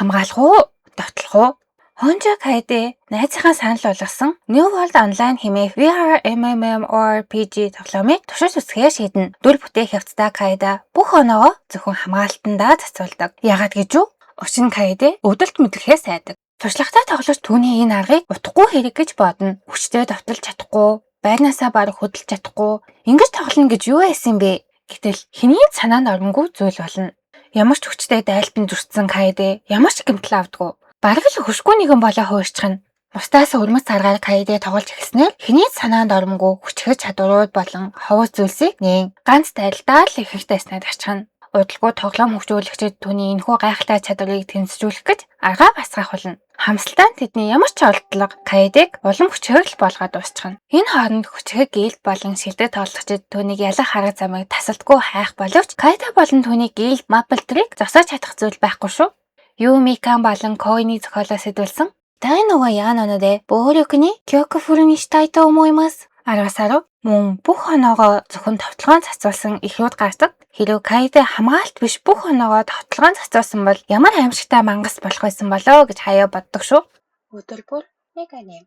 хамгаалах уу? Довтлох уу? Honjo Kaede найзынхаа санал болгосон New World Online хэмээх VR MMORPG тоглоомыг туршиж үзэхээ шийднэ. Дүр бүтээх явцдаа Kaede бүх оноогоо зөвхөн хамгаалтандаа зацуулдаг. Яагаад гэж юу? Учир нь Kaede өвдөлт мэдлэхээ сайдаг. Туршлагатай тоглогч түүний энэ аргыг утгагүй хэрэг гэж бодно. Хүчтэй довтлож чадахгүй, байрнаасаа бараг хөдөлж чадахгүй, ингэж тоглоно гэж юу байсан бэ? Гэтэл хэний санаанд оромгүй зүйл болно. Ямар ч хүчтэй дайлтан зүртсэн Kaede ямар ч гэмтэл авдаггүй. Бараг л хөшгүй нэгэн болоо хуурчхна. Бусдаас өрмөц царгаар Kaede тоглож эхэлснээр хэний санаанд оромгүй хүчрэх чадварууд болон ховос зүйлсийг нээн ганц дайлдаа л ихэнхтэй снаад ачхна. Удалгүй тоглоом хөгжүүлэгчид түүний энэхүү гайхалтай чадварыг тэнцвүүлэх гэж аргаа басгаах болно. Хамсалтай тэдний ямар ч олдлого Kaede-г улам хүчрэх болгоод дуусчихна. Энэ хооронд хүчрэх гилд болон шилдэг тоглогчид түүнийг ялах арга замыг тасалдгүй хайх боловч Kaede болон түүний гилд Maple-Tree-г зогсоож чадах зүйл байхгүй шүү. Юмикан болон Коины зохиолоос сэдвэлсэн Тай нөгөө Яаноно де Боорёкны Кёкуфуру ни шитай то思います. Аргасаар мөн бүх оноогоо зөвхөн товтлогоон цацуулсан эхрүүд гардаг. Хэрэв Kaede хамгаалт биш бүх оноогоо товтлогоон цацуулсан бол ямар аимшигтай мангас болох байсан болоо гэж хаяа боддог шүү. Өдөр бүр нэг аним.